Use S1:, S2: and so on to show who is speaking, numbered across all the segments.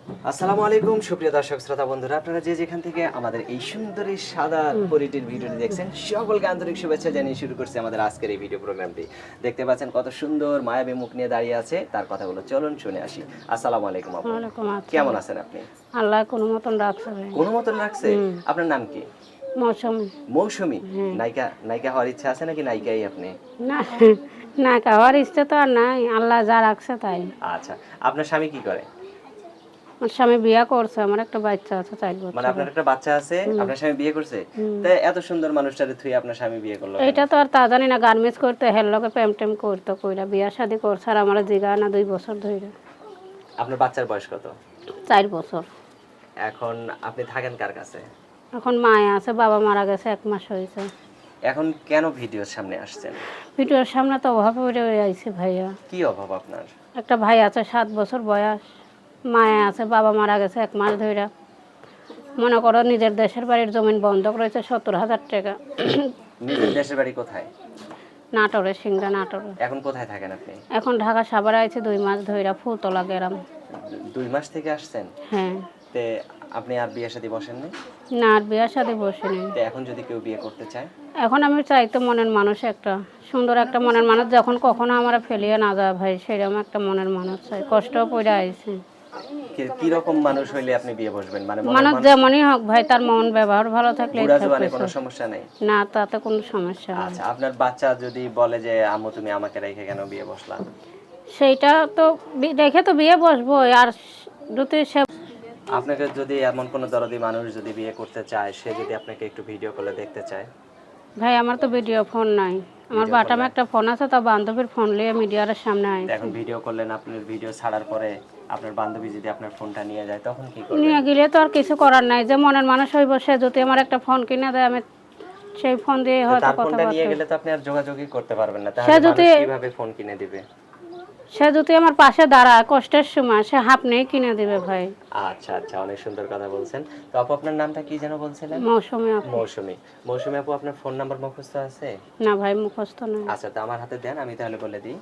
S1: আসসালামু আলাইকুম সুপ্রিয় দর্শক শ্রোতা বন্ধুরা, আপনারা যে যেখান থেকে আমাদের এই সুন্দরী সাদা পরিটির ভিডিওটি দেখছেন সকলকে আন্তরিক শুভেচ্ছা জানিয়ে শুরু করছি আমাদের আজকের এই ভিডিও প্রোগ্রামটি। দেখতে পাচ্ছেন কত সুন্দর মায়াবী মুখ নিয়ে দাঁড়িয়ে আছে, তার কথাগুলো চলুন শুনে আসি। আসসালামু আলাইকুম আপু,
S2: ওয়ালাইকুম
S1: কেমন
S2: আসসালাম।
S1: আছেন আপনি?
S2: আল্লাহ কোনো মতন রাখছে ভাই।
S1: কোনো মতন রাখছে? আপনার নাম কি?
S2: মৌসুমি।
S1: মৌসুমী?
S2: হ্যাঁ।
S1: নায়িকা নায়িকা হওয়ার ইচ্ছা আছে নাকি নায়িকাই আপনি?
S2: না, না খাওয়ার ইচ্ছে তো আর নাই, আল্লাহ যা রাখছে তাই।
S1: আচ্ছা, আপনার স্বামী কি করে?
S2: আমার স্বামী বিয়া করছে, আমার একটা বাচ্চা আছে 4
S1: মানে
S2: বছর।
S1: আপনার একটা বাচ্চা আছে, আপনার স্বামী বিয়ে করছে? তা এত সুন্দর মানুষটারে থুই আপনার স্বামী বিয়ে করলো কেন?
S2: এটা তো আর তা জানি না, গার্মেন্টস করতে হেললকে প্রেম টেম করতো, কইরা বিয়া শাদি করছে আর আমার জিগা না 2 বছর ধরে।
S1: আপনার বাচ্চার বয়স কত?
S2: 4 বছর।
S1: এখন আপনি থাকেন কার কাছে?
S2: এখন মায়ে আছে, বাবা মারা গেছে 1 মাস হয়েছে।
S1: এখন কেন ভিডিওর সামনে আসছেন?
S2: ভিডিওর সামনে তো অভাবে পড়ে আইছে ভাইয়া।
S1: কি অভাব আপনার?
S2: একটা ভাই আছে 7 বছর বয়স, মায়ে আছে, বাবা মারা গেছে 1 মাস ধরে। মনে করো নিজের দেশের বাড়ির জমিন বন্ধক রয়েছে 70,000 টাকা।
S1: নিজের দেশের বাড়ি কোথায়?
S2: নাটোরে, সিংড়া নাটোরে।
S1: এখন কোথায় থাকেন আপনি?
S2: এখন ঢাকা সাভারে আইছে 2 মাস ধরে, ফুলতলা গেরাম।
S1: 2 মাস থেকে আসছেন?
S2: হ্যাঁ।
S1: তে আপনি আর বিয়ে শাদী বসেননি?
S2: না, আর বিয়ার সাথে বসিনি।
S1: তে এখন যদি কেউ বিয়ে করতে চায়?
S2: এখন আমি চাই তো মনের মানুষ একটা সুন্দর একটা মনের মানুষ, যখন কখনো আমার ফেলিয়ে না যায় ভাই, সেরকম একটা মনের মানুষ চাই। কষ্টও পড়ে আইছে।
S1: কি রকম মানুষ হইলে আপনি বিয়ে বসবেন? মানে
S2: মানুষ যেমনই হোক ভাই, তার মন ব্যবহার ভালো থাকলে
S1: বুড়া জোয়ানে কোনো সমস্যা নাই?
S2: না, তাতে কোনো সমস্যা নেই।
S1: আচ্ছা, আপনার বাচ্চা যদি বলে যে আম্মু তুমি আমাকে রেখে কেন বিয়ে বসলা?
S2: সেইটা তো রেখে তো বিয়ে বসবো, আর যদি সে
S1: আপনাকে যদি এমন কোনো দরদি মানুষ যদি বিয়ে করতে চায়, সে যদি আপনাকে একটু ভিডিও কলে দেখতে চায়?
S2: ভাই, আমার তো ভিডিও ফোন নাই, আমার বাটামে একটা ফোন আছে, তা বান্ধবীর ফোন নিয়ে মিডিয়ার সামনে
S1: তো
S2: আইছে।
S1: এখন ভিডিও করলেন, আপনার ভিডিও ছাড়ার পরে আপনার বান্ধবী যদি আপনার ফোনটা নিয়ে যায় তখন কি করবেন?
S2: নিয়ে গেলে তো আর কিছু করার নাই, যে মনের মানুষ হইব, সে যদি আমার একটা ফোন কিনে দেয়, আমি সেই ফোন দিয়ে
S1: তো
S2: হয়তো
S1: তার
S2: কথা
S1: ফোনটা নিয়ে
S2: বলতে।
S1: গেলে তো আপনি আর যোগাযোগই করতে পারবেন না,
S2: সে
S1: তাহলে
S2: যদি
S1: মানুষ কিভাবে ফোন কিনে দিবে?
S2: সে যদি আমার পাশে দাঁড়ায় কষ্টের সময়, সে হাফ নেই কিনে দিবে ভাই।
S1: আচ্ছা আচ্ছা, অনেক সুন্দর কথা বলছেন। তো আপু আপনার নামটা কি যেন বলছিলেন?
S2: মৌসুমি আপু।
S1: মৌসুমী। মৌসুমী আপু, আপনার ফোন নাম্বার মুখস্থ আছে?
S2: না ভাই, মুখস্থ নাই।
S1: আচ্ছা, তো আমার হাতে দেন, আমি তাহলে বলে দিই।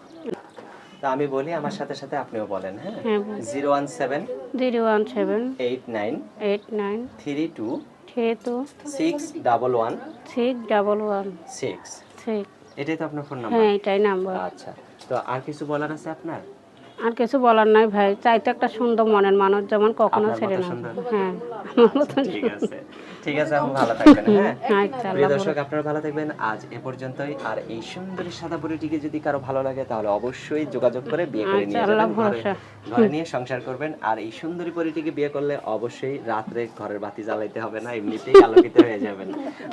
S1: তো আমি বলি, আমার সাথে সাথে আপনিও বলেন, হ্যাঁ?
S2: হ্যাঁ বল।
S1: 017
S2: 017
S1: 89
S2: 89
S1: 32
S2: 32
S1: 611
S2: 611
S1: 6।
S2: 6।
S1: এটাই তো আপনার ফোন নাম্বার?
S2: হ্যাঁ, এটাই নাম্বার।
S1: আচ্ছা, তো আর কিছু বলার আছে আপনার?
S2: আর কিছু বলার নাই ভাই, চাইতে একটা সুন্দর মনের মানুষ, যেমন কখনো
S1: আপনার
S2: ছেড়ে
S1: মতো
S2: না।
S1: সুন্দর?
S2: হ্যাঁ, আমার মতন
S1: ঠিক আছে, ঠিক আছে, আপনি ভালো থাকবেন, হ্যাঁ?
S2: আচ্ছা,
S1: প্রিয়
S2: আল্লাহ
S1: দর্শক, আপনারা ভালো থাকবেন। আজ এ পর্যন্তই। আর এই সুন্দরী সাদা পরীটিকে যদি কারো ভালো লাগে তাহলে অবশ্যই যোগাযোগ করে বিয়ে করে
S2: আচ্ছা,
S1: নিয়ে
S2: আল্লাহ
S1: যাবেন, ঘরে
S2: ভরসা।
S1: ঘরে নিয়ে সংসার করবেন। আর এই সুন্দরী পরীটিকে বিয়ে করলে অবশ্যই রাত্রে ঘরের বাতি জ্বালাইতে হবে না, এমনিতেই আলোকিত হয়ে যাবেন।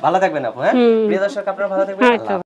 S1: ভালো থাকবেন আপু, হ্যাঁ? প্রিয় দর্শক, আপনারা ভালো থাকবেন।
S2: আচ্ছা।
S1: আল্লাহ